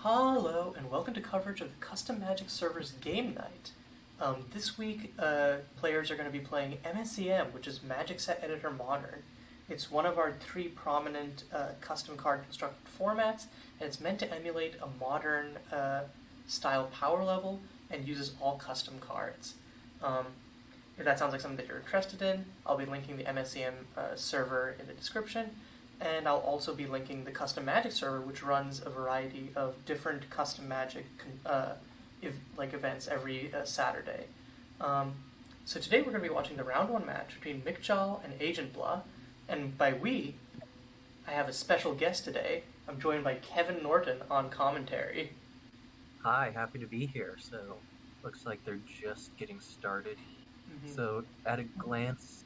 Hello, and welcome to coverage of the Custom Magic Servers Game Night. This week, players are going to be playing MSEM, which is Magic Set Editor Modern. It's one of our three prominent custom card constructed formats, and it's meant to emulate a modern style power level and uses all custom cards. If that sounds like something that you're interested in, I'll be linking the MSEM server in the description. And I'll also be linking the Custom Magic server, which runs a variety of different Custom Magic events every Saturday. So today we're going to be watching the round one match between Mikkjal and Agentbla. And by we, I have a special guest today. I'm joined by Kevin Norton on commentary. Hi, happy to be here. So, looks like they're just getting started. Mm-hmm. So, at a glance,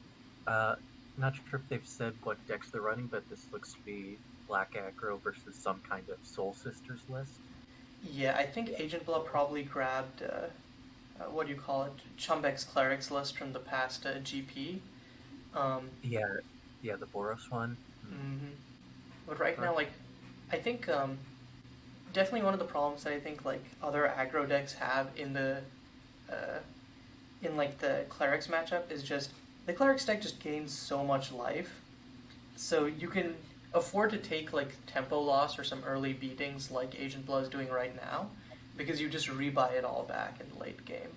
not sure if they've said what decks they're running, but this looks to be Black Aggro versus some kind of Soul Sisters list. Yeah, I think Agentbla probably grabbed, what do you call it, Chumbek's Clerics list from the past GP. Yeah, the Boros one. Mm-hmm. But right now, I think definitely one of the problems that I think other aggro decks have in the the Clerics matchup is just the Clerics deck just gains so much life, so you can afford to take tempo loss or some early beatings like Agentbla is doing right now, because you just rebuy it all back in the late game.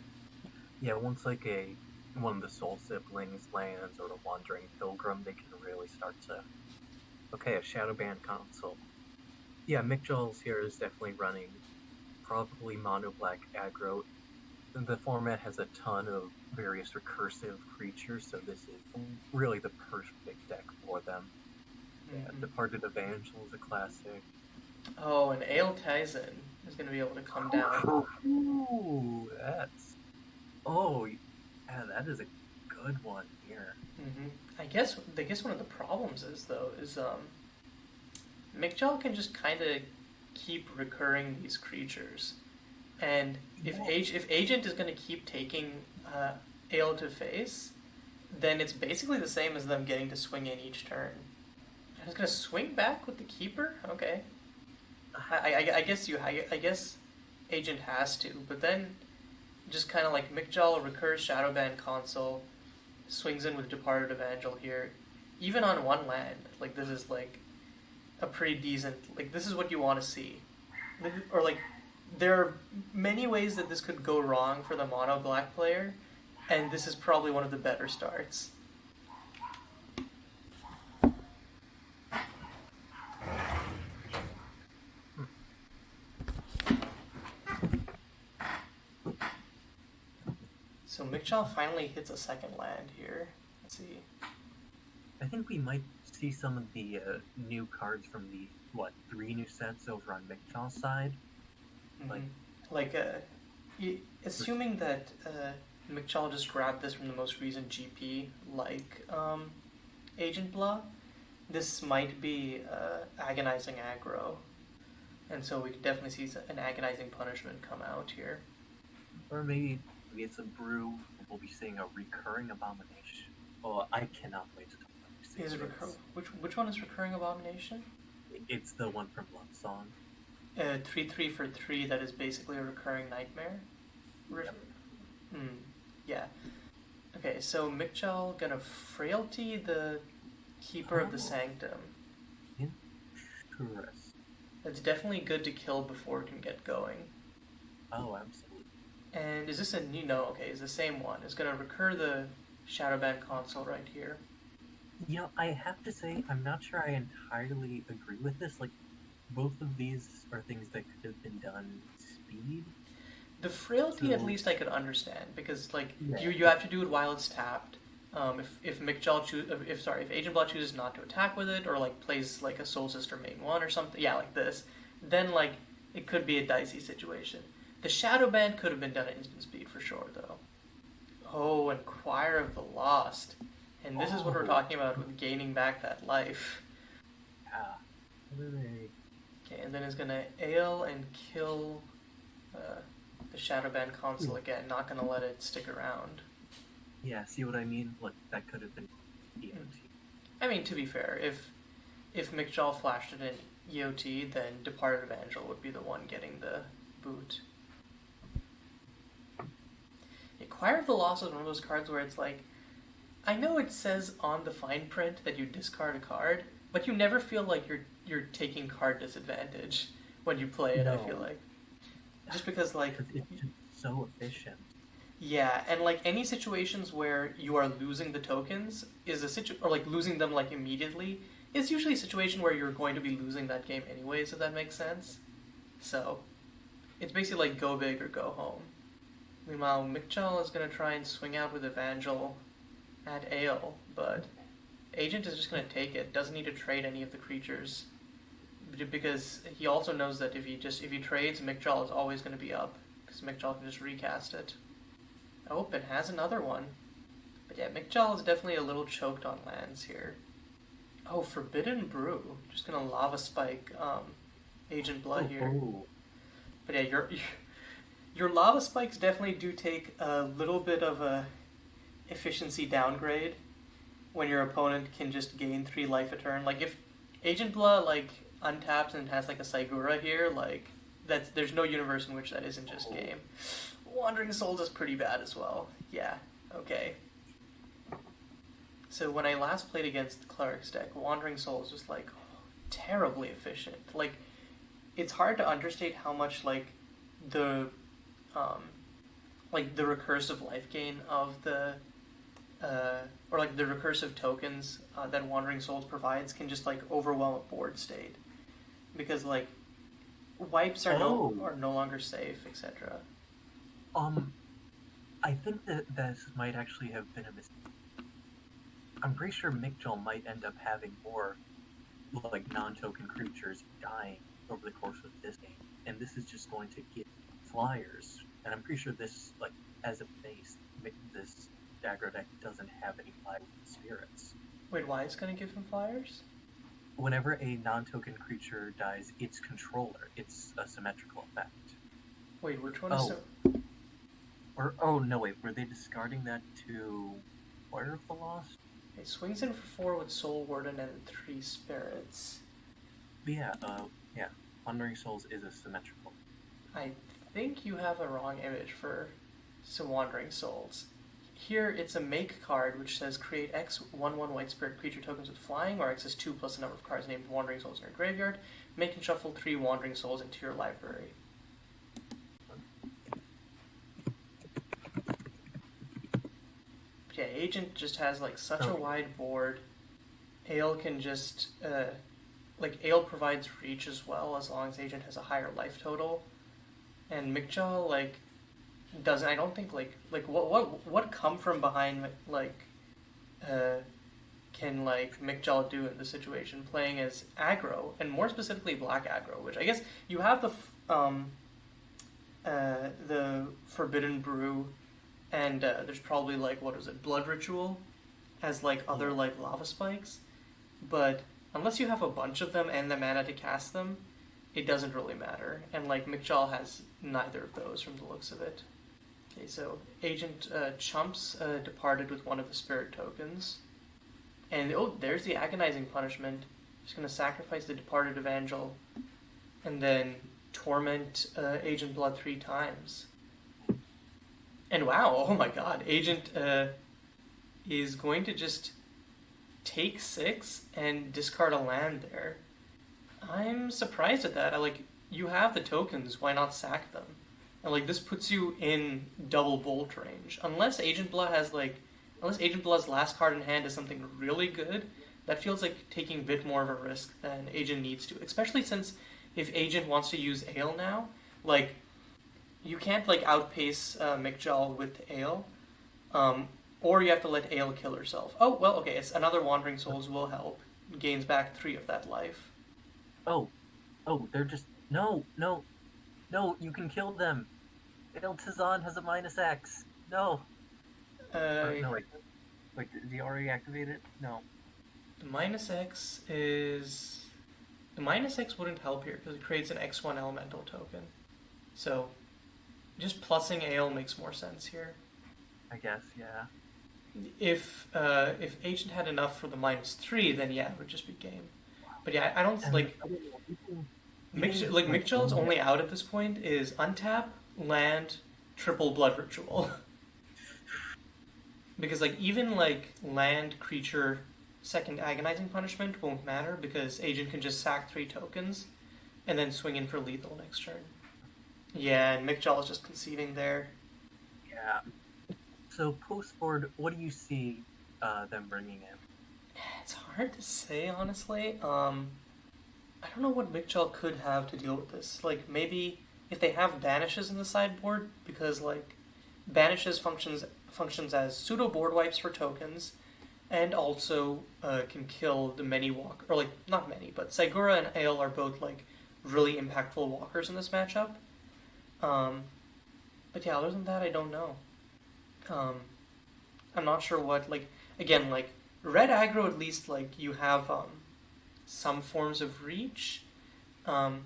Yeah, once one of the Soul Siblings lands or the Wandering Pilgrim, they can really start to. Okay, a Shadowban console. Yeah, Mikkjal's here is definitely running probably MonoBlack aggro. The format has a ton of various recursive creatures, so this is really the perfect deck for them. Yeah, Departed Evangel is a classic. Oh, and Ale Tyson is going to be able to come down. Ooh, that is a good one here. Mm-hmm. I guess one of the problems is Mikkjal can just kind of keep recurring these creatures, and if Agent is going to keep taking Ale to face, then it's basically the same as them getting to swing in each turn. And it's going to swing back with the Keeper. Okay, I guess Agent has to, but then just kind of Mikkjal recurs Shadowban console, swings in with Departed Evangel here, even on one land. This is a pretty decent, this is what you want to see. Or there are many ways that this could go wrong for the MonoBlack player, and this is probably one of the better starts. So Mikkjal finally hits a second land here. Let's see. I think we might see some of the new cards from the 3 new sets over on Mikkjal's side. Assuming that Mikkjal just grabbed this from the most recent GP, Agentbla, this might be Agonizing Aggro, and so we could definitely see an Agonizing Punishment come out here. Or maybe it's a brew. We'll be seeing a Recurring Abomination. Oh, I cannot wait to talk about this. Is it which one is Recurring Abomination? It's the one from Love Song. 3/3 for 3 that is basically a recurring nightmare. Yeah. Okay, so Mikkjal gonna Frailty the Keeper of the Sanctum. Interesting. It's definitely good to kill before it can get going. Oh, absolutely. And is this it's the same one. It's gonna recur the Shadowban console right here. I have to say, I'm not sure I entirely agree with this. Both of these are things that could have been done speed. The Frailty, at least I could understand, because you have to do it while it's tapped. If Agentbla chooses not to attack with it, or plays a Soul Sister main one or something, like this, then it could be a dicey situation. The Shadowban could have been done at instant speed for sure, though. Oh, and Choir of the Lost. And this is what we're talking about with gaining back that life. Yeah. Okay, and then it's gonna Ale and kill the Shadowban console again, not gonna let it stick around. Yeah, see what I mean? That could have been EOT. I mean, to be fair, if Mikkjal flashed it in EOT, then Departed Evangel would be the one getting the boot. Choir of the Lost is one of those cards where it's like, I know it says on the fine print that you discard a card, but you never feel like you're taking card disadvantage when you play it. No. I feel like, just because like it's just so efficient. Yeah, and like any situations where you are losing the tokens is or like losing them like immediately is usually a situation where you're going to be losing that game anyways, if that makes sense. So it's basically like go big or go home. Meanwhile, Mikkjal is going to try and swing out with Evangel at Ale, but Agent is just going to take it. Doesn't need to trade any of the creatures, because he also knows that if he trades, Mikkjal is always going to be up, because Mikkjal can just recast it. Oh, it has another one. But yeah, Mikkjal is definitely a little choked on lands here. Oh, Forbidden Brew. Just going to Lava Spike Agentbla here. Oh. But yeah, your Lava Spikes definitely do take a little bit of a efficiency downgrade when your opponent can just gain 3 life a turn. Like if Agentbla like untaps and has like a Saigura here, like there's no universe in which that isn't just game. Wandering Souls is pretty bad as well. Yeah, okay. So when I last played against the Clerics deck, Wandering Souls was like terribly efficient. Like it's hard to understate how much like the recursive life gain of the or like the recursive tokens that Wandering Souls provides can just like overwhelm a board state, because like wipes are no longer safe, etc. I think that this might actually have been a mistake. I'm pretty sure Mikkjal might end up having more like non-token creatures dying over the course of this game, and this is just going to get flyers. And I'm pretty sure this, like, as a base, this aggro deck doesn't have any flyers with spirits. Wait, why is it going to give him flyers? Whenever a non-token creature dies, its controller, it's a symmetrical effect. Wait, which one is no, wait, were they discarding that to Choir of the Lost? It swings in for 4 with Soul Warden and 3 spirits. But yeah, Wandering Souls is a symmetrical. I think you have a wrong image for some Wandering Souls. Here, it's a make card which says create X 1/1 white spirit creature tokens with flying, or X is 2 plus the number of cards named Wandering Souls in your graveyard. Make and shuffle 3 Wandering Souls into your library. Yeah, Agent just has like such a wide board. Ale can just Ale provides reach as well, as long as Agent has a higher life total. And Mikkjal like doesn't. I don't think like what come from behind can like Mikkjal do in this situation, playing as aggro, and more specifically black aggro, which I guess you have the Forbidden Brew, and there's probably like Blood Ritual as like other like lava spikes, but unless you have a bunch of them and the mana to cast them, it doesn't really matter. And like Mikkjal has neither of those from the looks of it. Okay, so Agent chumps Departed with one of the spirit tokens. And there's the Agonizing Punishment. Just going to sacrifice the Departed Evangel and then torment Agentbla 3 times. And wow, oh my god, Agent is going to just take 6 and discard a land there. I'm surprised at that. You have the tokens, why not sack them? And this puts you in double bolt range. Unless Agentbla's last card in hand is something really good, that feels like taking a bit more of a risk than Agent needs to. Especially since if Agent wants to use Ale now, you can't outpace Mikkjal with Ale, or you have to let Ale kill herself. Oh well, okay. It's another Wandering Souls will help. Gains back 3 of that life. Oh, they're just no. You can kill them. Ale Tizan has a -X. No. No, wait. Did you already activate it? No. The -X is... The -X wouldn't help here because it creates an X1 elemental token. So, just plussing Ale makes more sense here. I guess, yeah. If Agent had enough for the -3, then yeah, it would just be game. But yeah, I don't And like I don't know, even just like Mikkjal's only out at this point is untap, land, triple blood ritual. Because like even like land creature second agonizing punishment won't matter because agent can just sack 3 tokens and then swing in for lethal next turn. Yeah, and Mikkjal is just conceding there. yeah. So post board, what do you see them bringing in? It's hard to say honestly. I don't know what Mikkjal could have to deal with this. Like maybe if they have banishes in the sideboard, because like banishes functions as pseudo board wipes for tokens, and also can kill the many walk or like not many, but Sigura and Ale are both like really impactful walkers in this matchup. Um, but yeah, other than that, I don't know. Um, I'm not sure what like again like red aggro at least like you have some forms of reach. Um,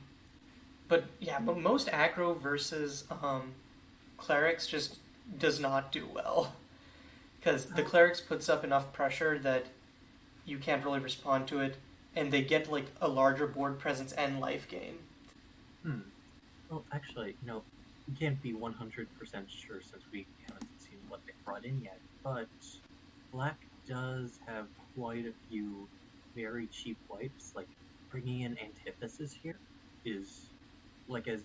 but yeah, but most aggro versus clerics just does not do well because the clerics puts up enough pressure that you can't really respond to it, and they get like a larger board presence and life gain. Hmm. Well, actually, we can't be 100% sure since we haven't seen what they brought in yet, but Black does have quite a few very cheap wipes. Like, bringing in Antithesis here is like as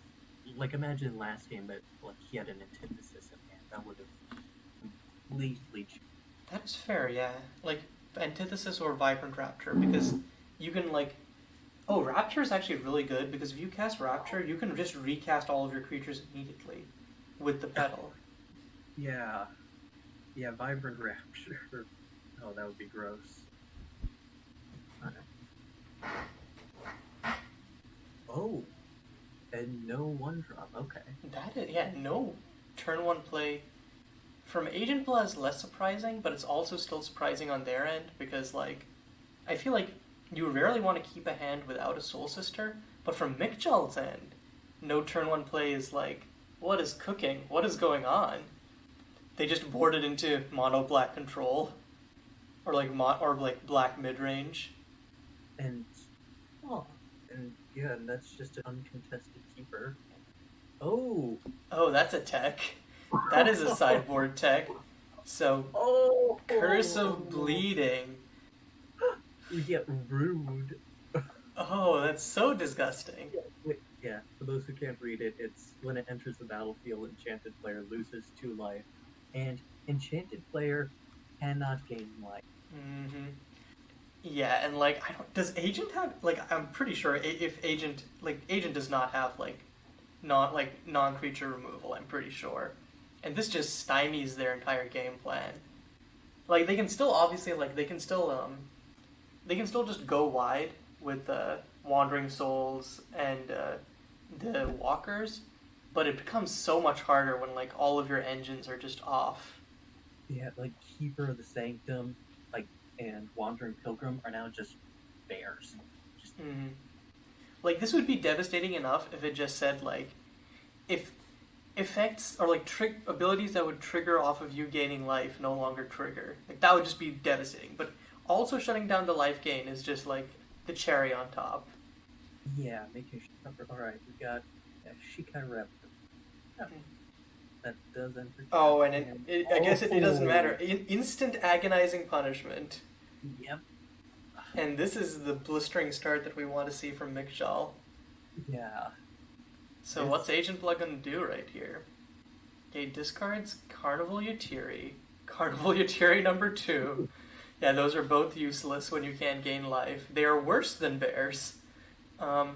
like imagine last game that like he had an Antithesis in hand that would have completely changed. That is fair, yeah. Like antithesis or vibrant rapture because you can like oh rapture is actually really good because if you cast rapture you can just recast all of your creatures immediately with the pedal. Yeah, yeah, Vibrant Rapture. Oh, that would be gross. Oh, and no one drop. Okay. That is yeah no turn one play from Agentbla is less surprising, but it's also still surprising on their end because like I feel like you rarely want to keep a hand without a Soul Sister, but from Mikkjal's end, no turn one play is like, what is cooking? What is going on? They just board it into mono black control, or like or like black mid range. And oh, and yeah, and that's just an uncontested keeper. Oh, Oh, that's a tech. That is a sideboard tech. So Curse of oh, Bleeding. we get rude. Oh, that's so disgusting. Yeah, for those who can't read it, it's when it enters the battlefield, enchanted player loses 2 life, and enchanted player cannot gain life. Mm-hmm. Yeah, and like I don't. Does Agent have like? I'm pretty sure if Agent does not have like, not like non-creature removal. I'm pretty sure, and this just stymies their entire game plan. Like they can still obviously like they can still just go wide with Wandering Souls and the Walkers, but it becomes so much harder when like all of your engines are just off. Yeah, like Keeper of the Sanctum, like and Wandering Pilgrim are now just bears. Just Mm-hmm. Like this would be devastating enough if it just said like if effects or like trick abilities that would trigger off of you gaining life no longer trigger. Like that would just be devastating. But also shutting down the life gain is just like the cherry on top. yeah, making sure. All right, we got Shikai Rep. Yeah, that does enter. Oh, and I guess it doesn't matter. Oh, Instant agonizing punishment. yep. And this is the blistering start that we want to see from Mikkjal. Yeah. So what's Agentbla gonna do right here? Okay, discards Carnival Yatiri. Carnival Yatiri number 2. Yeah, those are both useless when you can't gain life. They are worse than bears. Yeah,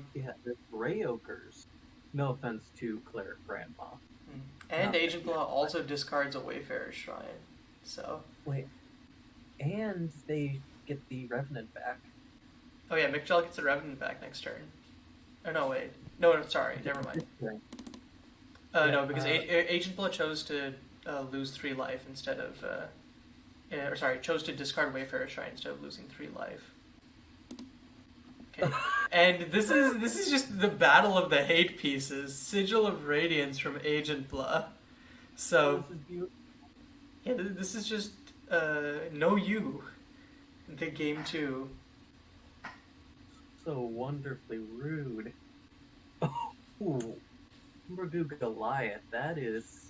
the Grey Ogres. No offense to Cleric Grandma. And Not Agentbla also discards a Wayfarer's Shrine. So. wait, and they get the Revenant back. Oh yeah, Mikkjal gets the Revenant back next turn. Oh no, wait. No, sorry, never mind. No, because Agentbla chose to lose 3 life instead of. Or sorry, chose to discard Wayfarer's Shrine instead of losing 3 life. Okay. And this is just the battle of the hate pieces. Sigil of Radiance from Agentbla. So yeah, this is just no you. The game 2. so wonderfully rude. Oh, Murdu Goliath, that is.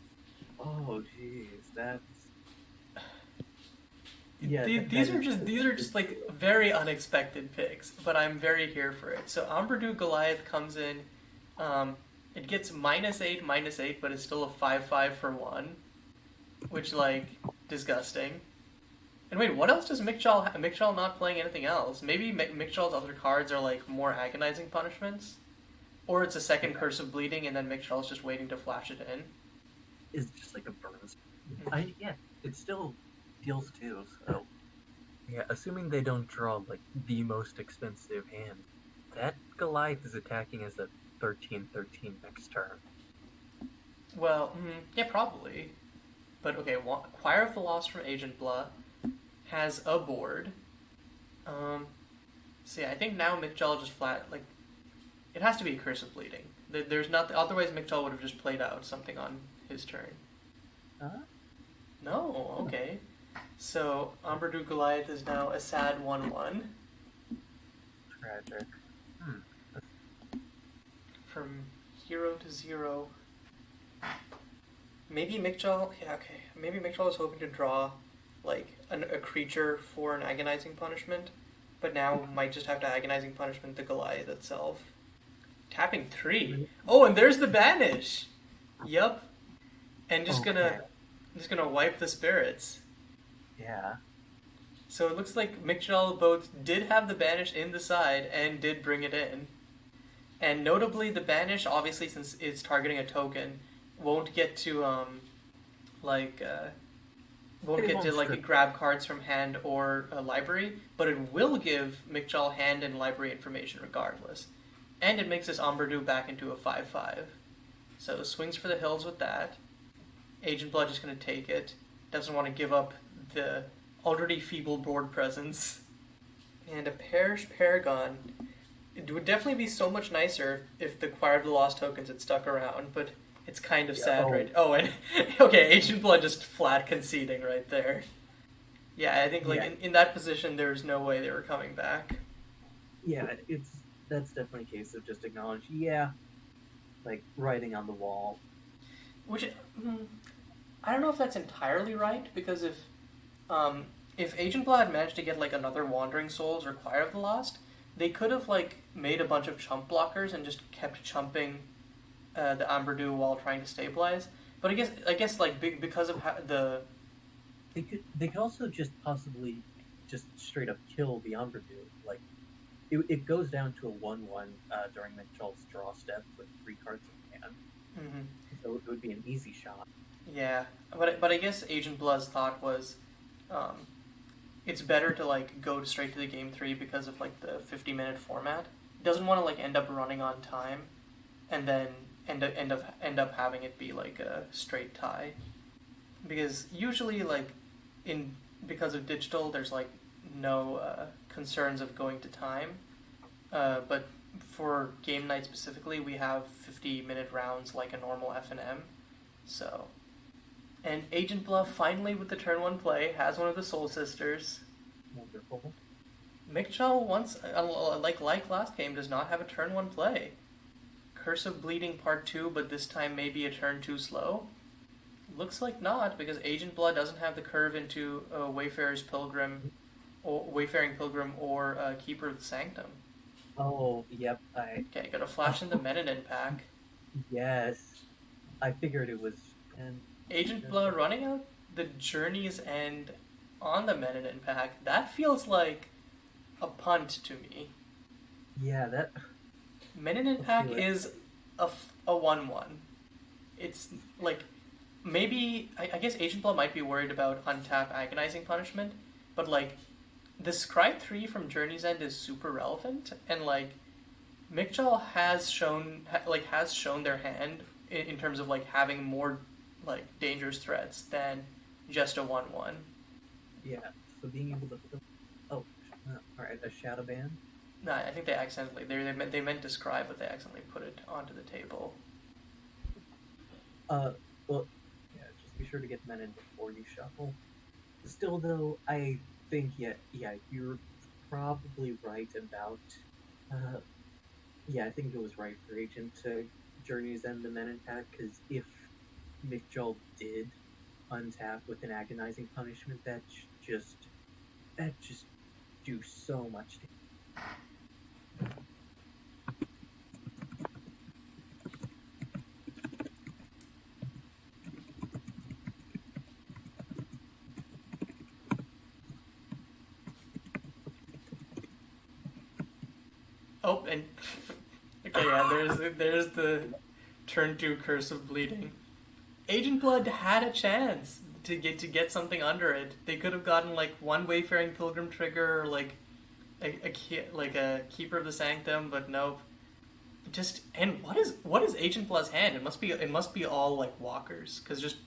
Oh, jeez, that's. Yeah, that is These just are just like very unexpected picks, but I'm very here for it. So Amberdu Goliath comes in. It gets -8, but it's still a 5/5 for one, which like disgusting. And wait, what else does Mikkjal? Mikkjal not playing anything else? Maybe Mikkjal's other cards are like more agonizing punishments, or it's a second yeah, Curse of Bleeding, and then Mikkjal's just waiting to flash it in. is just like a burns. Mm-hmm. Yeah, it still deals too. So yeah, assuming they don't draw like the most expensive hand, that Goliath is attacking as a 13/13 next turn. Well, yeah, probably. But okay, Choir of the Lost from Agentbla has a board. Um, See, I think now Mikkjal just flat like it has to be a Curse of Bleeding. There's not otherwise Mikkjal would have just played out something on his turn. Huh? No, okay. So Amberdu Goliath is now a sad 1/1 Tragic. Hmm. from hero to zero. Maybe Mikkjal. Yeah, okay. Maybe Mikkjal is hoping to draw like a creature for an agonizing punishment, but now might just have to agonizing punishment the Goliath itself. Tapping 3. Oh, and there's the banish. Yup. And Okay. just gonna wipe the spirits. Yeah. So it looks like Mikkjal both did have the banish in the side and did bring it in. And notably, the banish, obviously, since it's targeting a token, won't get to like won't It get won't to like strip. grab cards from hand or a library, but it will give Mikkjal hand and library information regardless. And it makes this Amberdu back into a 5/5. So swings for the hills with that. Agent Blood just going to take it. Doesn't want to give up the already feeble board presence. And a Parish Paragon. It would definitely be so much nicer if the Choir of the Lost tokens had stuck around, but it's kind of Yeah. sad, Oh, right? Oh, and okay, Agent Blood just flat conceding right there. Yeah, I think like yeah. in that position, there's no way they were coming back. Yeah. That's definitely a case of just acknowledge. Yeah, like writing on the wall. Which I don't know if that's entirely right because if Agent Blood had managed to get like another Wandering Souls or Choir of the Lost, they could have like made a bunch of chump blockers and just kept chumping the Amberdu while trying to stabilize. But I guess like because of the They could also just possibly just straight up kill the Umberdew. Like it goes down to a 1/1 during Mitchell's draw step with 3 cards in hand, mhm. so it would be an easy shot. Yeah, but I guess Agent Blood's thought was, um, it's better to like go straight to the game 3 because of like the 50-minute format. He doesn't want to like end up running on time, and then end up having it be like a straight tie, because usually like in because of digital there's like no concerns of going to time, but for game night specifically we have 50-minute rounds like a normal F&M, so. And Agent Bluff finally with the turn 1 play has one of the Soul Sisters. Wonderful. Mikkjal once, like last game, does not have a turn 1 play. Curse of Bleeding Part 2, but this time maybe a turn 2 slow? Looks like not, because Agent Blood doesn't have the curve into Wayfaring Pilgrim or Keeper of the Sanctum. Oh, yep. Okay, got a flash in the Menonin pack. Yes, I figured it was. And Agent Blood running out the Journey's End on the Menonin pack. That feels like a punt to me. yeah, that. Menonin Let's pack do it. is a 1/1. It's like maybe I guess Agent Blood might be worried about untap agonizing punishment, but like the Scribe 3 from Journey's End is super relevant, and like Mikkjal has shown their hand in terms of like having more like dangerous threats than just a 1/1. Yeah. So being able to. Oh, all right. A shadow ban. No, I think they accidentally they meant describe, but they accidentally put it onto the table. Well, yeah. Just be sure to get men in before you shuffle. Still, though, I think yeah, you're probably right about Uh, yeah, I think it was right for Agent to Journey's End the Men in Pack, because if Mikkjal did untap with an Agonizing Punishment, that just do so much damage. Oh, and okay, yeah, there's the turn 2 Curse of Bleeding. Agent Blood had a chance to get something under it. They could have gotten like one Wayfaring Pilgrim trigger or like a Keeper of the Sanctum, but nope. Just and what is Agent Blood's hand? It must be all like walkers, because just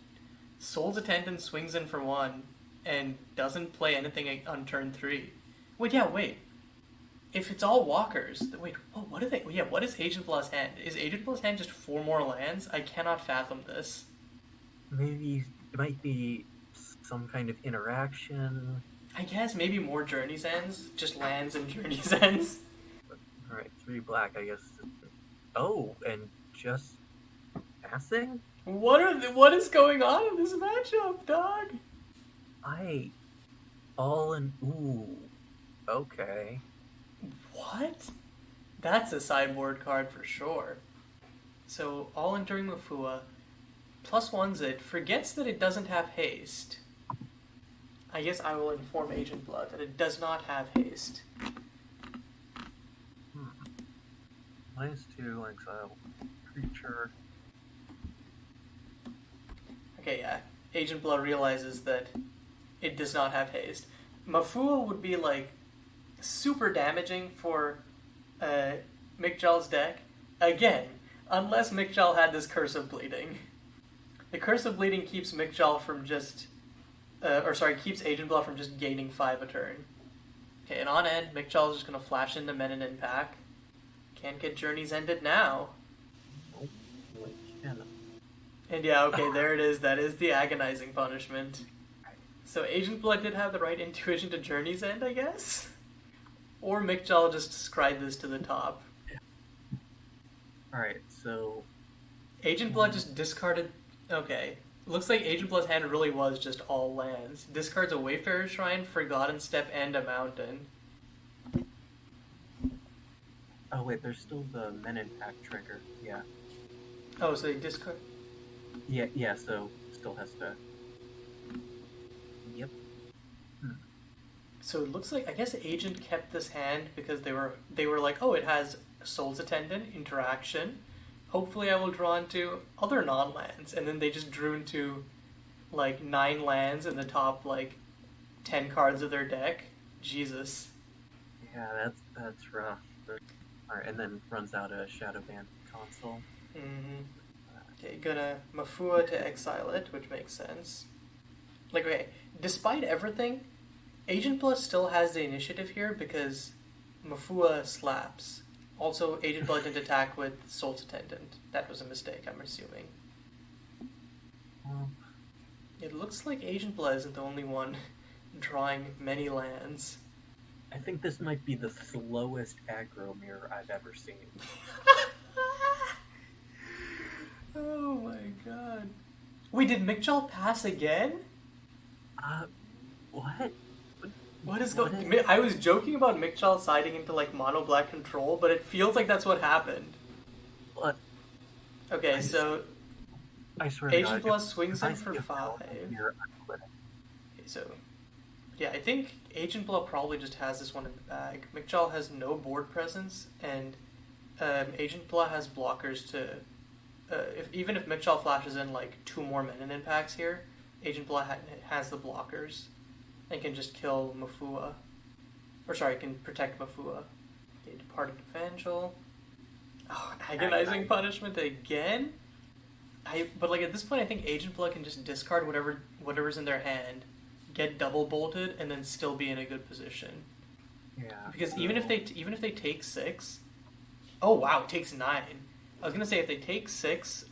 Soul's Attendant swings in for one and doesn't play anything on turn 3. Wait. If it's all walkers, wait, what are they? Yeah, what is Agent Blood's hand? Is Agent Blood's hand just 4 more lands? I cannot fathom this. Maybe it might be some kind of interaction. I guess maybe more Journey's Ends, just lands and Journey's Ends. All right, 3 black, I guess. Oh, and just passing? What is going on in this matchup, dog? All in. Ooh, okay. What? That's a sideboard card for sure. So all enduring Mafua, +1s it, forgets that it doesn't have haste. I guess I will inform Agent Blood that it does not have haste. -2, exile creature. Okay, yeah. Agent Blood realizes that it does not have haste. Mafua would be like super damaging for Mikkjal's deck. Again, unless Mikkjal had this Curse of Bleeding. The Curse of Bleeding keeps Mikkjal from just... keeps Agent Blood from just gaining 5 a turn. Okay, and on end, Mikkjal is just going to flash into Men in Pack. Can't get Journeys Ended now. And yeah, okay, there it is. That is the Agonizing Punishment. So Agent Blood did have the right intuition to Journey's End, I guess? Or Mikkjal just scried this to the top. Alright, so... Agent Blood just discarded... Okay. Looks like Agent Blood's hand really was just all lands. Discards a Wayfarer's Shrine, Forgotten Step, and a Mountain. Oh wait, there's still the Men in Pack trigger, yeah. Oh, so they discard... Yeah, so still has to... Yep. So it looks like, I guess Agent kept this hand because they were like, oh, it has Soul's Attendant, Interaction. Hopefully I will draw into other non-lands. And then they just drew into like 9 lands in the top like 10 cards of their deck. Jesus. Yeah, that's rough. Alright, and then runs out a Shadowban console. Mm-hmm. Okay, gonna Mafua to exile it, which makes sense. Like, okay, despite everything, Agent Blood still has the initiative here because Mafua slaps. Also, Agent Blood didn't attack with Soul's Attendant. That was a mistake, I'm assuming. It looks like Agent Blood isn't the only one drawing many lands. I think this might be the slowest aggro mirror I've ever seen. Oh my god. Wait, did Mikkjal pass again? What? What is going on? I was joking about Mikkjal siding into like MonoBlack control, but it feels like that's what happened. What? Okay, so I swear Agent Blood swings in for 5. Mirror, okay, so yeah, I think Agent Blood probably just has this one in the bag. Mikkjal has no board presence, and Agent Blood has blockers to... even if Mikkjal flashes in like 2 more Men in packs here, Agent Blood has the blockers and can just kill Mafua. Or sorry, can protect Mafua. Okay, Departed Evangel. Oh, Agonizing Punishment again? But like at this point I think Agent Blood can just discard whatever's in their hand, get double bolted, and then still be in a good position. Yeah. Because even if they take 6... Oh wow, it takes 9. I was gonna say if they take 6,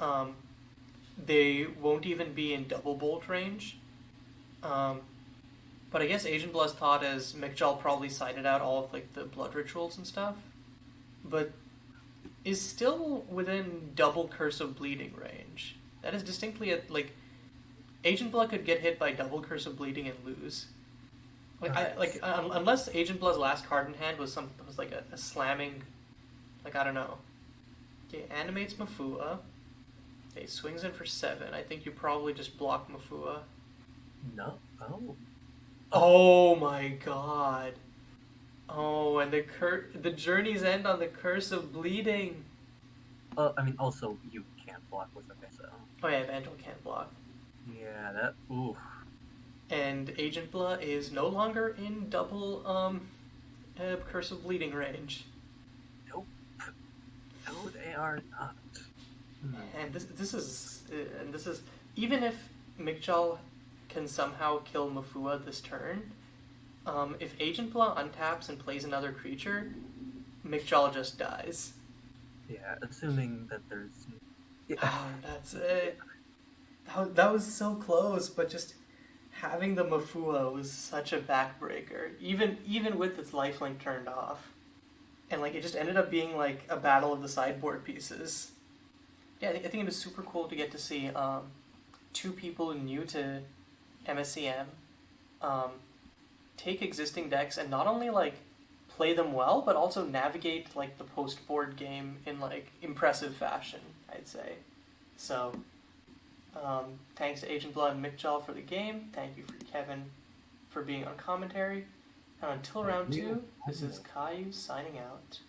they won't even be in double bolt range. But I guess Agent Blood's thought is Mikkjal probably sided out all of like the blood rituals and stuff. but is still within double Curse of Bleeding range. That is distinctly at, like, Agentbla could get hit by double Curse of Bleeding and lose. Unless Agentbla's last card in hand was like a slamming, like, I don't know. Okay, animates Mafua. Okay, swings in for 7. I think you probably just block Mafua. No. Oh. Oh my god. Oh, and the journeys end on the Curse of Bleeding. I mean, also you can't block with it, so. Oh yeah, Vandal can't block. Yeah, that. Ooh. And Agentbla is no longer in double Curse of Bleeding range. Nope. No, they are not. And this is even if Mikkjal can somehow kill Mafua this turn, if Agentbla untaps and plays another creature, Mikkjal just dies. Yeah, assuming that there's. Yeah. Oh, that's it. That was so close, but just having the Mafua was such a backbreaker, even with its lifelink turned off. And like it just ended up being like a battle of the sideboard pieces. Yeah, I think it was super cool to get to see two people new to MSCM take existing decks and not only like play them well, but also navigate like the post-board game in like impressive fashion, I'd say. So, thanks to Agentbla and Mikkjal for the game. Thank you for Kevin for being on commentary. And until round 2, this is Caillou signing out.